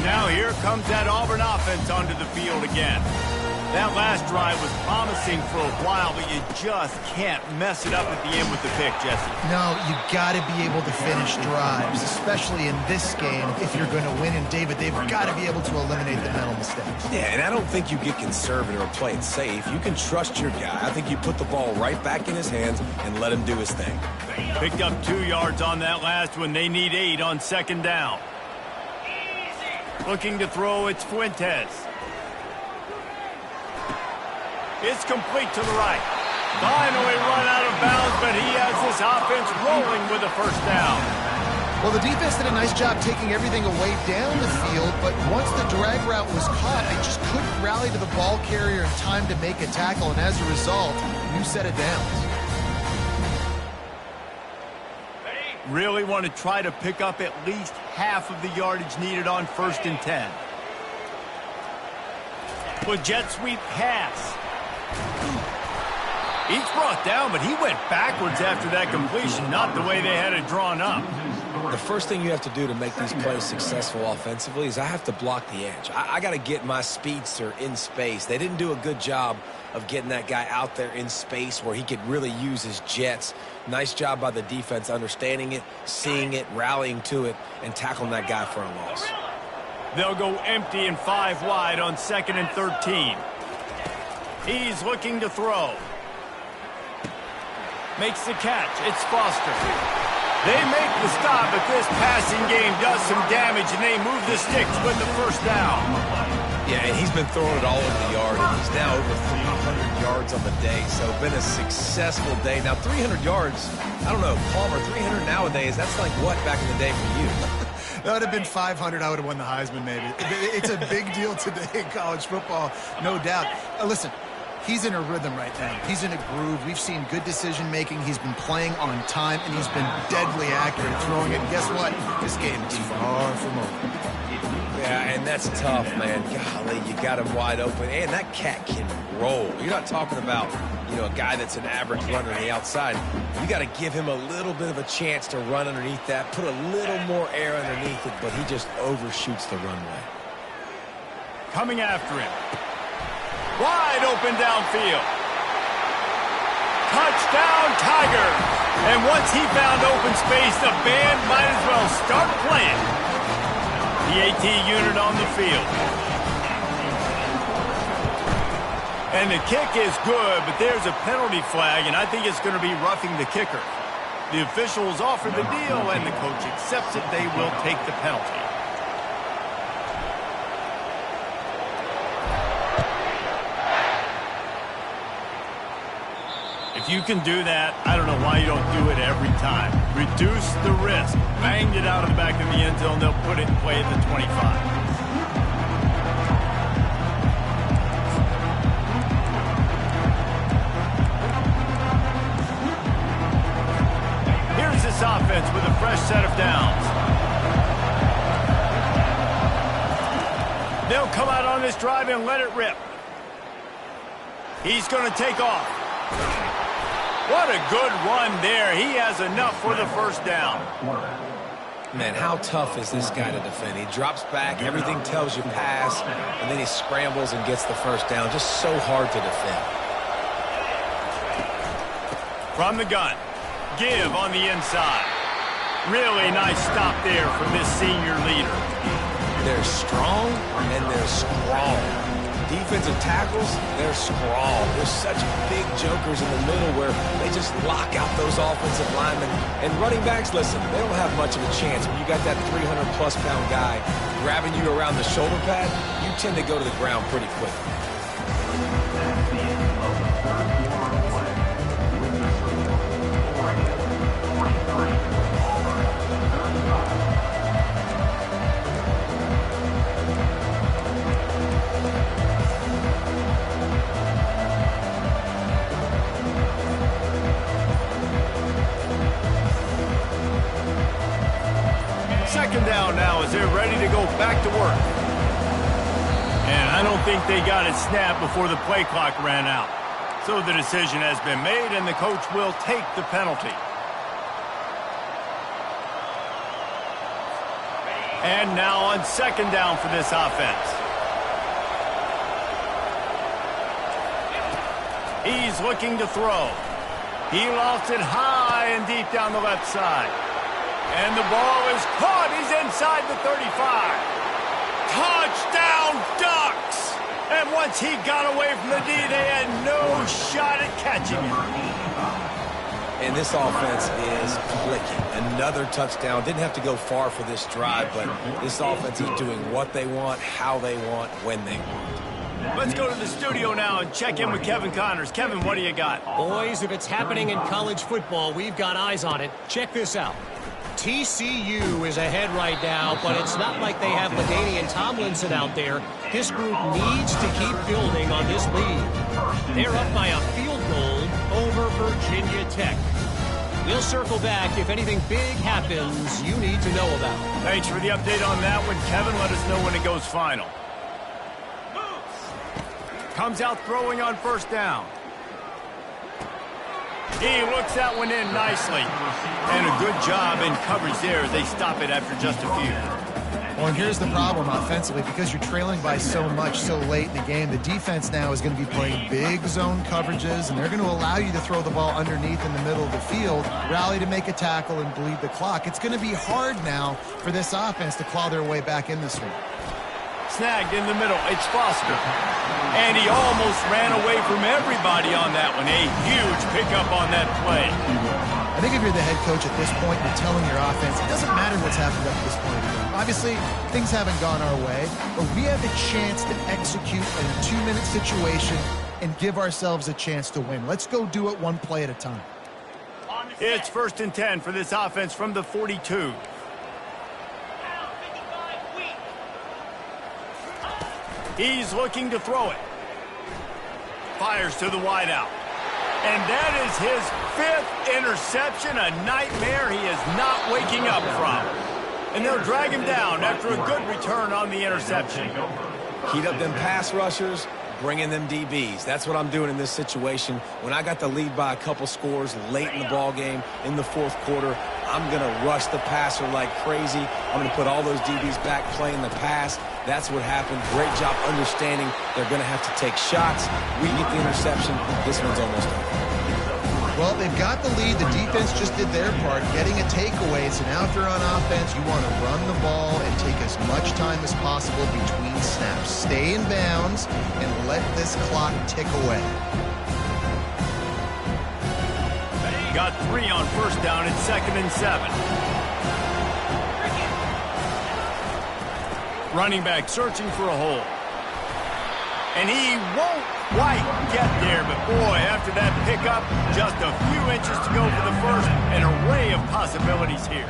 Now here comes that Auburn offense onto the field again. That last drive was promising for a while, but you just can't mess it up at the end with the pick, Jesse. No, you got to be able to finish drives, especially in this game. If you're going to win, and David, they've got to be able to eliminate the mental mistakes. Yeah, and I don't think you get conservative or play it safe. You can trust your guy. I think you put the ball right back in his hands and let him do his thing. Picked up 2 yards on that last one. They need 8 on second down. Looking to throw, it's Fuentes. It's complete to the right. Finally run out of bounds, but he has this offense rolling with a first down. Well, the defense did a nice job taking everything away down the field, but once the drag route was caught, they just couldn't rally to the ball carrier in time to make a tackle, and as a result, new set of downs. Really want to try to pick up at least half of the yardage needed on 1st and 10. With jet sweep pass. He's brought down, but he went backwards after that completion, not the way they had it drawn up. The first thing you have to do to make these plays successful offensively is I have to block the edge. I got to get my speedster in space. They didn't do a good job of getting that guy out there in space where he could really use his jets. Nice job by the defense understanding it, seeing it, rallying to it, and tackling that guy for a loss. They'll go empty and 5 wide on 2nd and 13. He's looking to throw. Makes the catch. It's Foster. They make the stop, but this passing game does some damage, and they move the sticks with the first down. Yeah, and he's been throwing it all over the yard, and he's now over 300 yards on the day, so been a successful day. Now, 300 yards, I don't know, Palmer, 300 nowadays, that's like what back in the day for you? That would have been 500. I would have won the Heisman, maybe. It's a big deal today in college football, no doubt. Listen, he's in a rhythm right now. He's in a groove. We've seen good decision-making. He's been playing on time, and he's been deadly accurate at throwing it. And guess what? This game is far from over. Yeah, and that's tough, man. Golly, you got him wide open. And that cat can roll. You're not talking about, a guy that's an average runner on the outside. You got to give him a little bit of a chance to run underneath that, put a little more air underneath it, but he just overshoots the runway. Coming after him. Wide open downfield. Touchdown, Tiger. And once he found open space, the band might as well start playing. The AT unit on the field. And the kick is good, but there's a penalty flag, and I think it's going to be roughing the kicker. The officials offer the deal, and the coach accepts it. They will take the penalty. If you can do that, I don't know why you don't do it every time. Reduce the risk. Banged it out of the back of the end zone. They'll put it in play at the 25. Here's this offense with a fresh set of downs. They'll come out on this drive and let it rip. He's going to take off. What a good run there. He has enough for the first down. Man, how tough is this guy to defend? He drops back, everything tells you pass, and then he scrambles and gets the first down. Just so hard to defend. From the gun. Give on the inside. Really nice stop there from this senior leader. They're strong and they're scrawl. Defensive tackles, they're scrawl. There's such big jokers in the middle where they just lock out those offensive linemen. And running backs, listen, they don't have much of a chance. When you got that 300-plus pound guy grabbing you around the shoulder pad, you tend to go to the ground pretty quickly. Second down now as they're ready to go back to work. And I don't think they got it snapped before the play clock ran out. So the decision has been made, and the coach will take the penalty. And now on second down for this offense. He's looking to throw. He lost it high and deep down the left side. And the ball is caught. He's inside the 35. Touchdown, Ducks! And once he got away from the D, they had no shot at catching him. And this offense is clicking. Another touchdown. Didn't have to go far for this drive, but this offense is doing what they want, how they want, when they want. Let's go to the studio now and check in with Kevin Connors. Kevin, what do you got? Boys, if it's happening in college football, we've got eyes on it. Check this out. TCU is ahead right now, but it's not like they have LaDainian Tomlinson out there. This group needs to keep building on this lead. They're up by a field goal over Virginia Tech. We'll circle back if anything big happens you need to know about. Thanks for the update on that one, Kevin. Let us know when it goes final. Comes out throwing on first down. He looks that one in nicely. And a good job in coverage there. They stop it after just a few. Well, and here's the problem offensively. Because you're trailing by so much so late in the game, the defense now is going to be playing big zone coverages, and they're going to allow you to throw the ball underneath in the middle of the field, rally to make a tackle, and bleed the clock. It's going to be hard now for this offense to claw their way back in this one. Snagged in the middle. It's Foster. And he almost ran away from everybody on that one. A huge pickup on that play. I think if you're the head coach at this point, you're telling your offense, it doesn't matter what's happened up to this point. Obviously, things haven't gone our way, but we have the chance to execute in a 2-minute situation and give ourselves a chance to win. Let's go do it one play at a time. It's 1st and 10 for this offense from the 42. He's looking to throw it. Fires to the wideout. And that is his 5th interception, a nightmare he is not waking up from. And they'll drag him down after a good return on the interception. Heat up them pass rushers, bring in them DBs. That's what I'm doing in this situation. When I got the lead by a couple scores late in the ball game, in the 4th quarter, I'm going to rush the passer like crazy. I'm going to put all those DBs back playing the pass. That's what happened. Great job understanding they're going to have to take shots. We get the interception. This one's almost over. Well, they've got the lead. The defense just did their part, getting a takeaway. So now if they're on offense, you want to run the ball and take as much time as possible between snaps. Stay in bounds and let this clock tick away. Got 3 on first down. It's 2nd and 7. Running back searching for a hole. And he won't quite get there, but boy, after that pickup, just a few inches to go for the first. An array of possibilities here.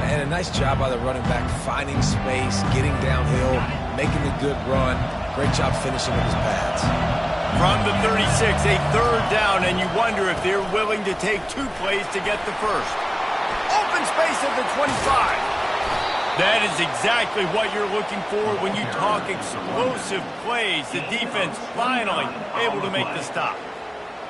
And a nice job by the running back, finding space, getting downhill, making a good run. Great job finishing with his pads. From the 36, a 3rd down, and you wonder if they're willing to take 2 plays to get the first. Open space at the 25. That is exactly what you're looking for when you talk explosive plays. The defense finally able to make the stop.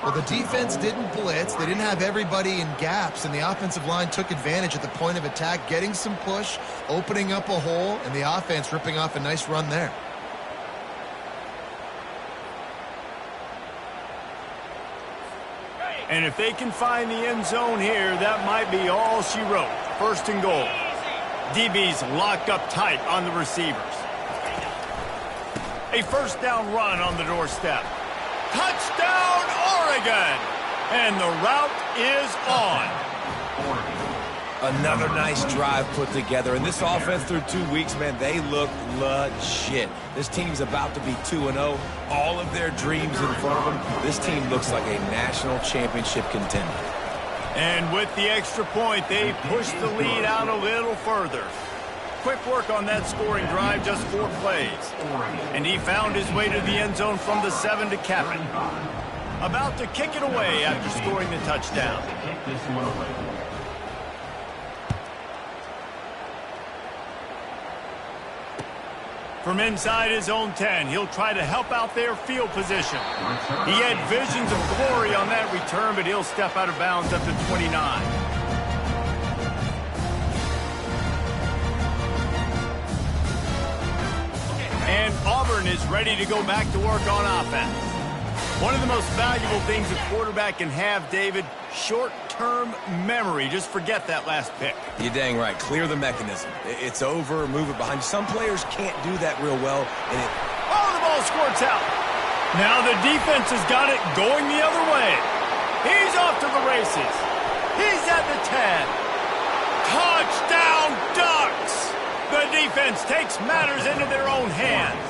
Well, the defense didn't blitz. They didn't have everybody in gaps, and the offensive line took advantage at the point of attack, getting some push, opening up a hole, and the offense ripping off a nice run there. And if they can find the end zone here, that might be all she wrote. 1st and goal. DB's locked up tight on the receivers. A 1st down run on the doorstep. Touchdown, Oregon! And the route is on. Another nice drive put together. And this offense through 2 weeks, man, they look legit. This team's about to be 2-0. All of their dreams in front of them. This team looks like a national championship contender. And with the extra point, they push the lead out a little further. Quick work on that scoring drive, just 4 plays. And he found his way to the end zone from the 7 to cap it. About to kick it away after scoring the touchdown. From inside his own 10, he'll try to help out their field position. He had visions of glory on that return, but he'll step out of bounds up to 29. And Auburn is ready to go back to work on offense. One of the most valuable things a quarterback can have, David, short-term memory. Just forget that last pick. You're dang right. Clear the mechanism. It's over, move it behind you. Some players can't do that real well. And the ball squirts out. Now the defense has got it going the other way. He's off to the races. He's at the 10. Touchdown, Ducks! The defense takes matters into their own hands.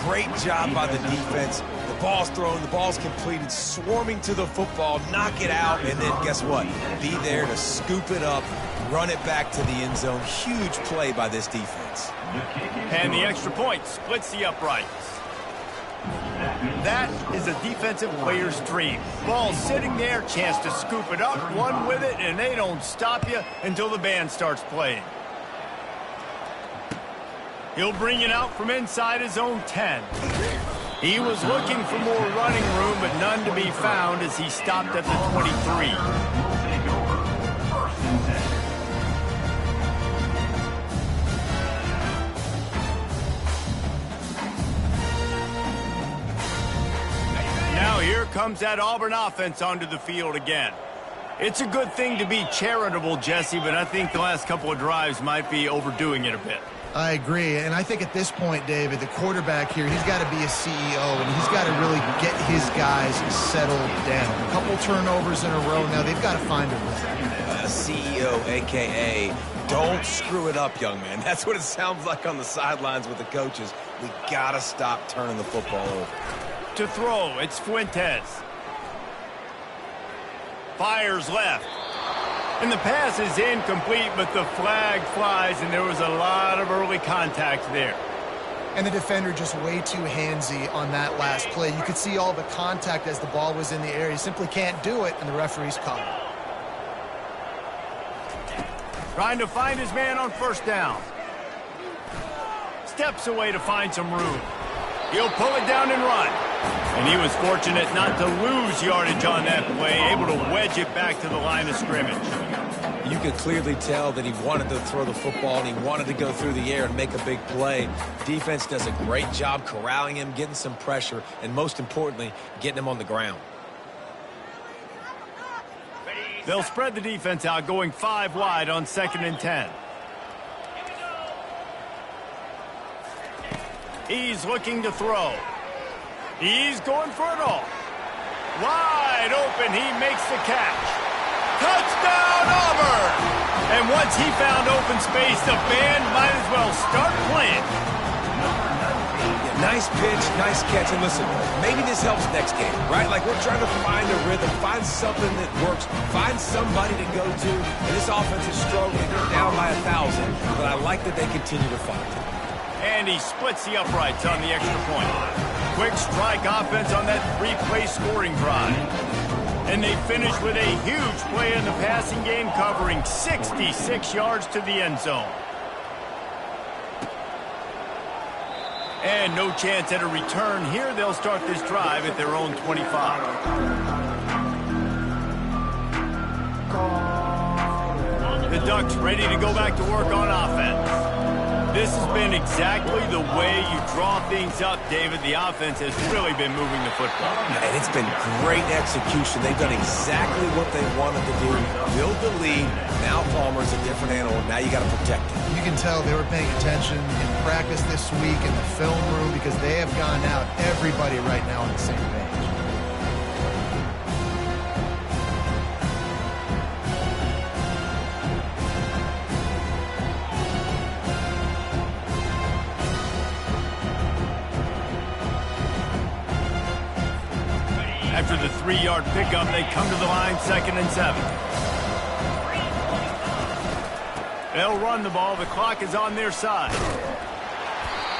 Great job by the defense. The ball's thrown, the ball's completed, swarming to the football, knock it out, and then guess what? Be there to scoop it up, run it back to the end zone. Huge play by this defense. And the extra point splits the uprights. That is a defensive player's dream. Ball sitting there, chance to scoop it up, run with it, and they don't stop you until the band starts playing. He'll bring it out from inside his own 10. He was looking for more running room, but none to be found as he stopped at the 23. Now here comes that Auburn offense onto the field again. It's a good thing to be charitable, Jesse, but I think the last couple of drives might be overdoing it a bit. I agree, and I think at this point, David, the quarterback here, he's got to be a CEO, and he's got to really get his guys settled down. A couple turnovers in a row now. They've got to find a rhythm. CEO, a.k.a. don't screw it up, young man. That's what it sounds like on the sidelines with the coaches. We got to stop turning the football over. To throw, it's Fuentes. Fires left. And the pass is incomplete, but the flag flies, and there was a lot of early contact there. And the defender just way too handsy on that last play. You could see all the contact as the ball was in the air. He simply can't do it, and the referee's caught him. Trying to find his man on first down. Steps away to find some room. He'll pull it down and run. And he was fortunate not to lose yardage on that play, able to wedge it back to the line of scrimmage. You could clearly tell that he wanted to throw the football and he wanted to go through the air and make a big play. Defense does a great job corralling him, getting some pressure, and most importantly, getting him on the ground. They'll spread the defense out, going 5 wide on 2nd and 10. He's looking to throw. He's going for it all. Wide open, he makes the catch. Touchdown, Auburn! And once he found open space, the band might as well start playing. Yeah, nice pitch, nice catch. And listen, maybe this helps next game, right? Like we're trying to find a rhythm, find something that works, find somebody to go to. And this offense is struggling. They're down by 1,000, but I like that they continue to find it. And he splits the uprights on the extra point. Quick strike offense on that 3-play scoring drive. And they finish with a huge play in the passing game, covering 66 yards to the end zone. And no chance at a return here. They'll start this drive at their own 25. The Ducks ready to go back to work on offense. This has been exactly the way you draw things up, David. The offense has really been moving the football. And it's been great execution. They've done exactly what they wanted to do. Build the lead. Now Palmer's a different animal. Now you got to protect him. You can tell they were paying attention in practice this week in the film room because they have gone out, everybody right now on the same page. After the 3-yard pickup, they come to the line 2nd and 7. They'll run the ball. The clock is on their side.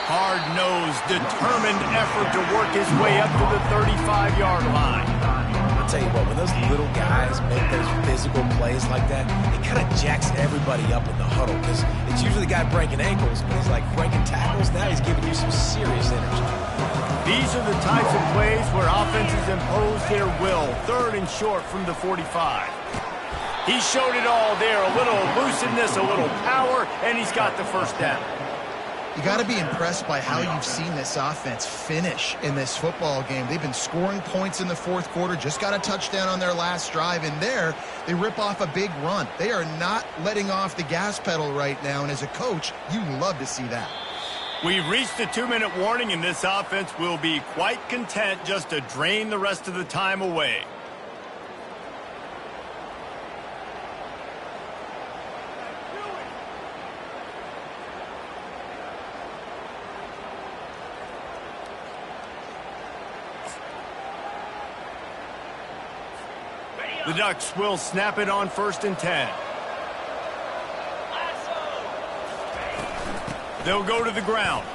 Hard-nosed, determined effort to work his way up to the 35-yard line. I'll tell you what, when those little guys make those physical plays like that, it kind of jacks everybody up in the huddle because it's usually the guy breaking ankles, but he's like breaking tackles. Now he's giving you some serious energy. These are the types of plays where offenses impose their will. 3rd and short from the 45. He showed it all there. A little elusiveness, a little power, and he's got the first down. You got to be impressed by how you've seen this offense finish in this football game. They've been scoring points in the 4th quarter, just got a touchdown on their last drive, and there they rip off a big run. They are not letting off the gas pedal right now, and as a coach, you love to see that. We've reached the 2-minute warning, and this offense will be quite content just to drain the rest of the time away. The Ducks will snap it on 1st and 10. They'll go to the ground.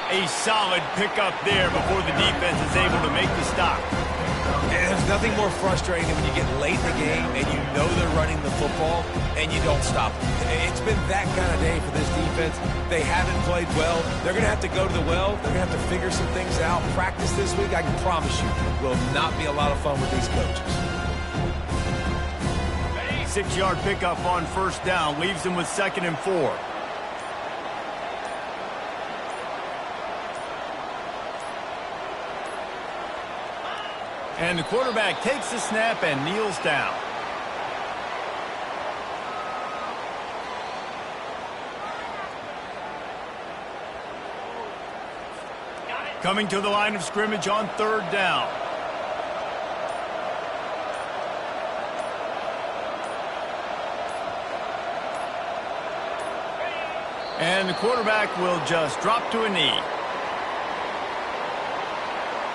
A solid pickup there before the defense is able to make the stop. And there's nothing more frustrating than when you get late in the game and you know they're running the football and you don't stop them. It's been that kind of day for this defense. They haven't played well. They're going to have to go to the well. They're going to have to figure some things out. Practice this week, I can promise you, will not be a lot of fun with these coaches. 6-yard pickup on 1st down leaves them with 2nd and 4. And the quarterback takes the snap and kneels down. Coming to the line of scrimmage on 3rd down. And the quarterback will just drop to a knee.